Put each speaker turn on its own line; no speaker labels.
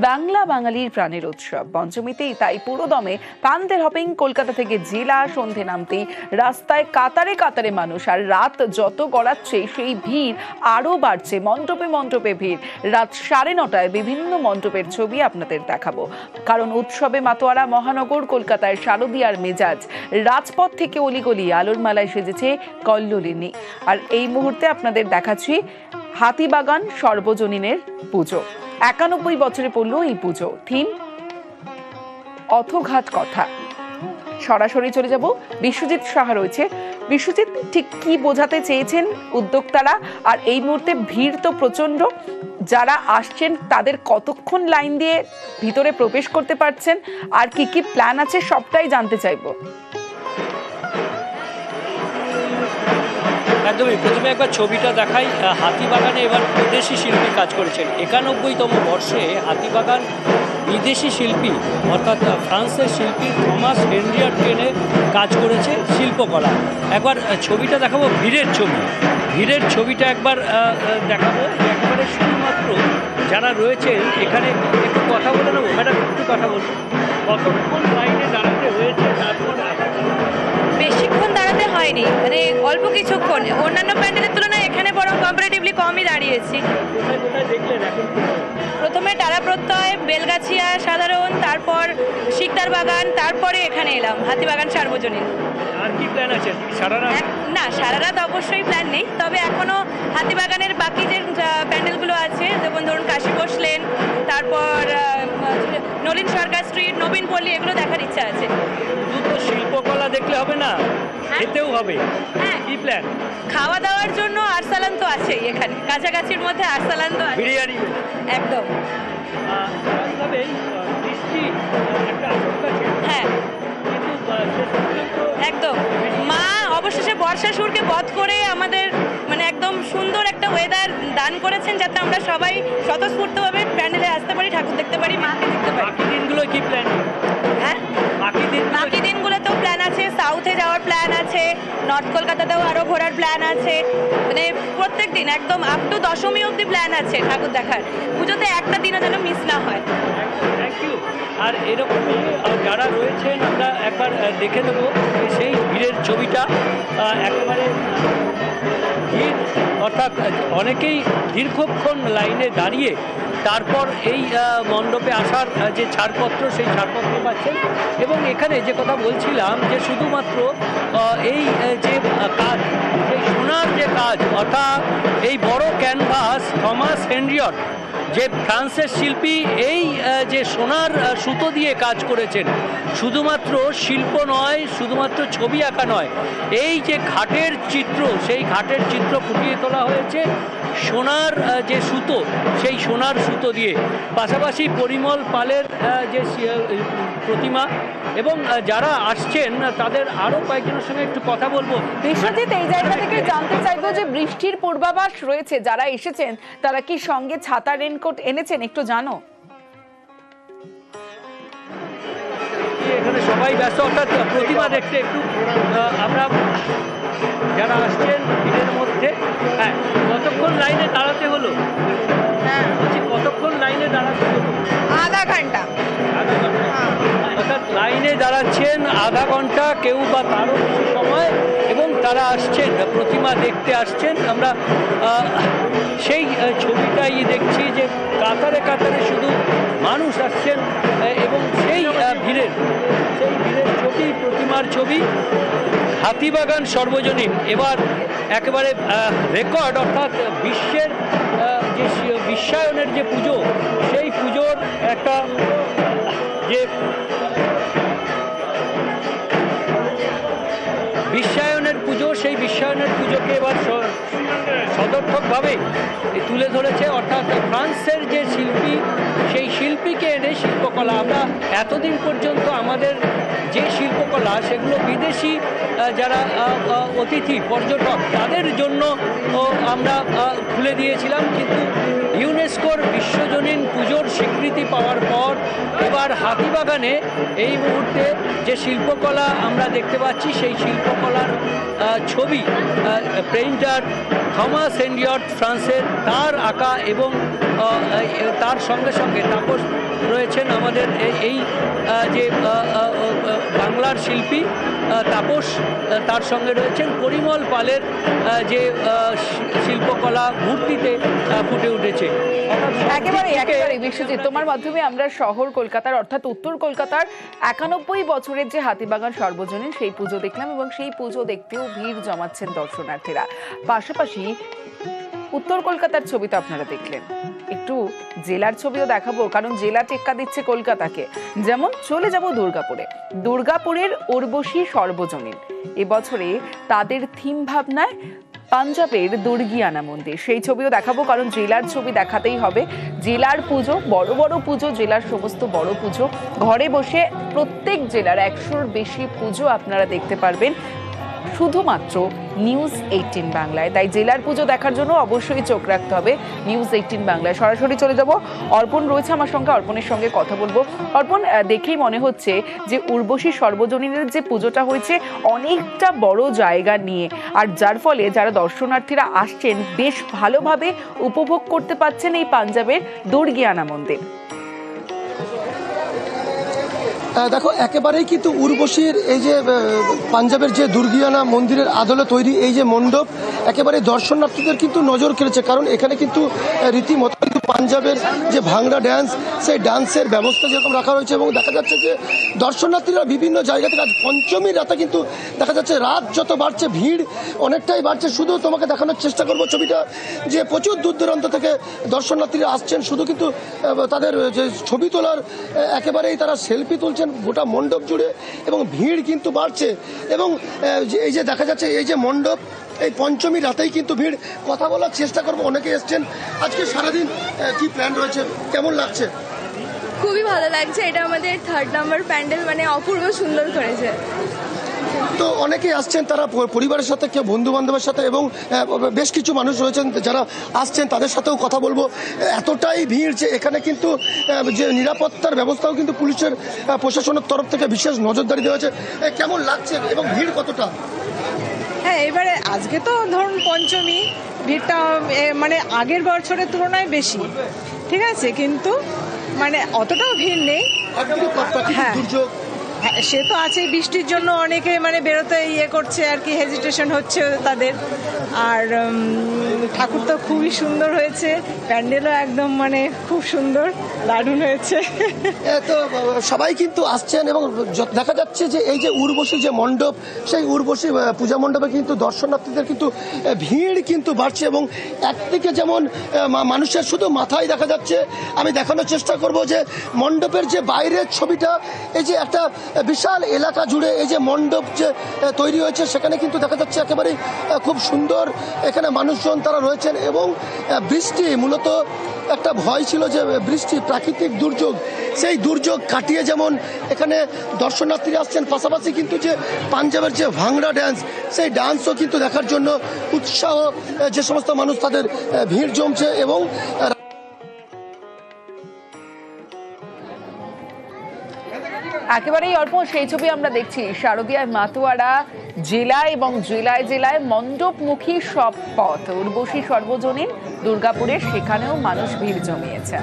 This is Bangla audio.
বাংলা বাঙালির প্রাণের উৎসব পঞ্চমীতেই তাই পুরোদমে প্যান্ডেল হপিং। কলকাতা থেকে জেলা সন্ধে নামতেই রাস্তায় কাতারে কাতারে মানুষ, আর রাত যত গড়াচ্ছে সেই ভিড় আরো বাড়ছে। মণ্ডপে মণ্ডপে ভিড়। রাত 9:30টায় বিভিন্ন মণ্ডপের ছবি আপনাদের দেখাবো, কারণ উৎসবে মাতোয়ারা মহানগর কলকাতায় শারদীয়ার মেজাজ। রাজপথ থেকে অলিগলি আলোর মালায় সেজেছে কল্লোলিনী। আর এই মুহূর্তে আপনাদের দেখাচ্ছি হাতিবাগান সর্বজনীনের পুজো। 91 বছরে পড়ল এই পুজো। থিম অথঘাত কথা। সরাসরি চলে যাব, বিশ্বজিৎ সাহা রয়েছে। বিশ্বজিৎ, ঠিক কি বোঝাতে চেয়েছেন উদ্যোক্তারা? আর এই মুহূর্তে ভিড় তো প্রচন্ড, যারা আসছেন তাদের কতক্ষণ লাইন দিয়ে ভিতরে প্রবেশ করতে পারছেন, আর কি কি প্ল্যান আছে সবটাই জানতে চাইবো।
একদমই, প্রথমে একবার ছবিটা দেখাই। হাতিবাগানে এবার বিদেশি শিল্পী কাজ করেছেন। 91তম বর্ষে হাতিবাগান বিদেশি শিল্পী অর্থাৎ ফ্রান্সের শিল্পী থমাস হেনরিয়াট এনে কাজ করেছে শিল্পকলা। একবার ছবিটা দেখাবো, ভিড়ের ছবি। ভিড়ের ছবিটা একবার দেখাবো। একবারে শুধুমাত্র যারা রয়েছে এখানে একটু কথা বলে নেবো। ম্যাডাম, একটু কথা বলবো, কতক্ষণ লাইনে দাঁড়াতে হয়েছে? তারপর
বেশিক্ষণ দাঁড়াতে হয়নি, মানে অল্প কিছুক্ষণ। অন্যান্য প্যান্ডেলের তুলনায় এখানে বরং কম্পারেটিভলি কমই দাঁড়িয়েছি। প্রথমে টালা প্রত্যয়, বেলগাছিয়া সাধারণ, তারপর শিকদার বাগান, তারপরে এখানে এলাম হাতিবাগান সার্বজনীন।
আর কি প্ল্যান আছে? সারা রাত?
না, সারা রাত অবশ্যই প্ল্যান নেই, তবে এখনো হাতিবাগানের বাকি যে প্যান্ডেলগুলো আছে, যেমন ধরুন কাশী বসলেন, তারপর নলিন সরকার স্ট্রিট, নবীন পল্লী, এগুলো দেখার ইচ্ছা আছে।
শুধু শিল্পকলা দেখলে হবে না, খেতেও হবে।
হ্যাঁ,
কি প্ল্যান?
খাওয়া দাওয়ার জন্য আরসালান তো আছেই, এখানে কাছাকাছির মধ্যে আরসালান তো আছে।
বিরিয়ানি
একদম। হ্যাঁ, একদম। মা অবশেষে বর্ষাসুরকে বধ করে আমাদের মানে একদম সুন্দর একটা ওয়েদার দান করেছেন, যাতে আমরা সবাই স্বতঃস্ফূর্তভাবে প্যান্ডেলে আসতে পারি, ঠাকুর দেখতে পারি, মাকে দেখতে পারি।
বাকি দিনগুলো কি প্ল্যান?
হ্যাঁ, বাকি দিনগুলোতেও প্ল্যান আছে। সাউথে যাওয়ার প্ল্যান আছে, নর্থ কলকাতাতেও আরও ঘোরার প্ল্যান আছে। মানে প্রত্যেক দিন একদম আপ টু দশমী অবধি প্ল্যান আছে ঠাকুর দেখার। পুজোতে একটা দিনও যেন মিস না হয়।
Thank you. আর এরকমই যারা রয়েছেন আমরা একবার দেখে দেবো সেই ভিড়ের ছবিটা। একেবারে ভিড়, অর্থাৎ অনেকেই দীর্ঘক্ষণ লাইনে দাঁড়িয়ে তারপর এই মণ্ডপে আসার যে ছাড়পত্র, সেই ছাড়পত্র পাচ্ছেন। এবং এখানে যে কথা বলছিলাম, যে শুধুমাত্র এই যে কাজ, এই সোনার যে কাজ, অর্থাৎ এই বড় ক্যানভাস থমাস হেনরিয়ট যে ফ্রান্সের শিল্পী, এই যে সোনার সুতো দিয়ে কাজ করেছেন। শুধুমাত্র শিল্প নয়, শুধুমাত্র ছবি আঁকা নয়, এই যে ঘাটের চিত্র, সেই ঘাটের চিত্র ফুটিয়ে তোলা হয়েছে সোনার যে সুতো, সেই সোনার সুতো দিয়ে। পাশাপাশি পরিমল পালের যে প্রতিমা, এবং যারা আসছেন তাদের আরও কয়েকজনের সঙ্গে একটু কথা বলবো।
বিশ্বজিৎ, এই জায়গা থেকে জানতে চাইবো যে বৃষ্টির পূর্বাভাস রয়েছে, যারা এসেছেন তারা কি সঙ্গে ছাতা রেনকোট এনেছেন, একটু জানো?
এখানে সবাই ব্যস্ত, অর্থাৎ প্রতিমা দেখতে একটু আমরা যারা আসছেন ভিড়ের মধ্যে। হ্যাঁ, কতক্ষণ লাইনে দাঁড়াতে হলো? হ্যাঁ, বলছি কতক্ষণ লাইনে দাঁড়াতে হলো?
আধা ঘন্টা।
অর্থাৎ লাইনে দাঁড়াচ্ছেন আধা ঘন্টা, কেউ বা তারও বেশি সময়, এবং তারা আসছেন প্রতিমা দেখতে আসছেন। আমরা সেই ছবিটাই দেখছি যে কাতারে কাতারে শুধু মানুষ আসছেন, এবং সেই ভিড়ের ছবি, প্রতিমার ছবি। হাতিবাগান সর্বজনীন এবার একেবারে রেকর্ড, অর্থাৎ বিশ্বের যে বিশ্বায়নের যে পুজো, সেই পুজোর একটা যে বিশ্বায়নের পুজো, সেই বিশ্বায়নের পুজোকে এবার সদর্থকভাবে তুলে ধরেছে। অর্থাৎ ফ্রান্সের যে শিল্পী, সেই শিল্পীকে এনে শিল্পকলা। আমরা এতদিন পর্যন্ত আমাদের যে শিল্পকলা, সেগুলো বিদেশি যারা অতিথি পর্যটক তাদের জন্য আমরা খুলে দিয়েছিলাম, কিন্তু ইউনেস্কোর বিশ্বজনীন পুজোর স্বীকৃতি পাওয়ার পর এবার হাতিবাগানে এই মুহূর্তে যে শিল্পকলা আমরা দেখতে পাচ্ছি, সেই শিল্পকলার ছবি পেইন্টার থমাস হেনরিয়ট ফ্রান্সের, তার আঁকা, এবং তার সঙ্গে সঙ্গে তাপস রয়েছেন আমাদের এই যে বাংলার শিল্পী তাপস, তার সঙ্গে রয়েছেন পরিমল পালের যে শিল্পকলা মূর্তিতে ফুটে উঠেছে।
একেবারে বিশ্বজিৎ, তোমার মাধ্যমে আমরা শহর কলকাতার অর্থাৎ উত্তর কলকাতার 91 বছরের যে হাতিবাগান সর্বজনীন সেই পুজো দেখলাম এবং সেই পুজো দেখতেও ভিড় জমাচ্ছেন দর্শনার্থীরা। পাশাপাশি উত্তর কলকাতার ছবি তো আপনারা দেখলেন, একটু জেলার ছবিও দেখাবো, কারণ জেলা টেক্কা দিচ্ছে কলকাতাকে। যেমন চলে যাব দুর্গাপুরে। দুর্গাপুরের উর্বশী সর্বজনীন এবছরে তাদের থিম ভাবনায় পাঞ্জাবের দুর্গিয়ানা মন্দির, সেই ছবিও দেখাবো, কারণ জেলার ছবি দেখাতেই হবে। জেলার পুজো, বড় বড় পুজো, জেলার সমস্ত বড় পুজো, ঘরে বসে প্রত্যেক জেলার 100-র বেশি পুজো আপনারা দেখতে পারবেন শুধুমাত্র নিউজ 18 বাংলায়। তাই জেলার পুজো দেখার জন্য অবশ্যই চোখ রাখতে হবে নিউজ 18 বাংলায়। সরাসরি চলে যাব, অর্পণ রয়েছে আমার সঙ্গে, অর্পণের সঙ্গে কথা বলবো। অর্পণ, দেখেই মনে হচ্ছে যে উর্বশী সর্বজনীনের যে পুজোটা হয়েছে অনেকটা বড় জায়গা নিয়ে, আর যার ফলে যারা দর্শনার্থীরা আসছেন বেশ ভালোভাবে উপভোগ করতে পারছেন এই পাঞ্জাবের দুর্গিয়ানা মন্দির।
দেখো, একেবারেই কিন্তু উর্বশীর এই যে পাঞ্জাবের যে দুর্গিয়ানা মন্দিরের আদলে তৈরি এই যে মণ্ডপ একেবারে দর্শনার্থীদের কিন্তু নজর কেড়েছে, কারণ এখানে কিন্তু রীতিমতো কিন্তু পাঞ্জাবের যে ভাংড়া ড্যান্স, সেই ডান্সের ব্যবস্থা যেরকম রাখা রয়েছে এবং দেখা যাচ্ছে যে দর্শনার্থীরা বিভিন্ন জায়গা থেকে আজ পঞ্চমীর রাতে কিন্তু দেখা যাচ্ছে রাত যত বাড়ছে ভিড় অনেকটাই বাড়ছে। শুধু তোমাকে দেখানোর চেষ্টা করবো ছবিটা, যে প্রচুর দূর দূরান্ত থেকে দর্শনার্থীরা আসছেন শুধু কিন্তু তাদের যে ছবি তোলার, একেবারেই তারা সেলফি তুলছেন গোটা মণ্ডপ জুড়ে এবং ভিড় কিন্তু বাড়ছে। এবং এই যে দেখা যাচ্ছে এই যে মণ্ডপ, এই পঞ্চমী রাতেই কিন্তু ভিড়। কথা বলার চেষ্টা করবো, অনেকে এসছেন আজকে সারাদিন, কি প্ল্যান রয়েছে, কেমন লাগছে?
খুবই ভালো লাগছে, এটা আমাদের 3rd নাম্বার প্যান্ডেল, মানে অপূর্ব সুন্দর করেছে।
তো অনেকেই আসছেন তারা পরিবারের সাথে, কেউ বন্ধু বান্ধবের সাথে, এবং বেশ কিছু মানুষ রয়েছেন যারা আসছেন তাদের সাথেও কথা বলবো। এতটাই ভিড় যে এখানে কিন্তু যে নিরাপত্তার ব্যবস্থাও কিন্তু পুলিশের প্রশাসনের তরফ থেকে বিশেষ নজরদারি দেওয়া হয়েছে। কেমন লাগছে এবং ভিড় কতটা?
হ্যাঁ, এবারে আজকে তো ধরুন পঞ্চমী, ভিড়টা মানে আগের বছরের তুলনায় বেশি, ঠিক আছে, কিন্তু মানে অতটাও ভিড় নেই। হ্যাঁ, সে তো আছে, বৃষ্টির জন্য অনেকে মানে বেরোতে করছে আর কি, হেজিটেশন হচ্ছে তাদের। আর ঠাকুর তো খুবই সুন্দর হয়েছে, প্যান্ডেলও একদম মানে খুব সুন্দর, দারুণ হয়েছে।
তো সবাই কিন্তু আসছেন এবং দেখা যাচ্ছে যে এই যে উর্বশী যে মণ্ডপ, সেই উর্বশী পূজা মণ্ডপে কিন্তু দর্শনার্থীদের কিন্তু ভিড় কিন্তু বাড়ছে এবং একদিকে যেমন মানুষের শুধু মাথায় দেখা যাচ্ছে, আমি দেখানোর চেষ্টা করব যে মণ্ডপের যে বাইরের ছবিটা, এই যে একটা বিশাল এলাকা জুড়ে এই যে মণ্ডপ যে তৈরি হয়েছে সেখানে কিন্তু দেখা যাচ্ছে একেবারে খুব সুন্দর এখানে মানুষজন তারা রয়েছেন। এবং বৃষ্টি, মূলত একটা ভয় ছিল যে বৃষ্টি, প্রাকৃতিক দুর্যোগ, সেই দুর্যোগ কাটিয়ে যেমন এখানে দর্শনার্থীরা আসছেন, পাশাপাশি কিন্তু যে পাঞ্জাবের যে ভাংড়া ড্যান্স, সেই ডান্সও কিন্তু দেখার জন্য উৎসাহ যে সমস্ত মানুষ তাদের ভিড় জমছে। এবং
একেবারেই অল্প সেই ছবি আমরা দেখছি শারদীয়ার মাতোয়ারা জেলা এবং জেলায় জেলায় মণ্ডপমুখী সব পথ। উর্বশী সর্বজনীন দুর্গাপুরের, সেখানেও মানুষ ভিড় জমিয়েছে।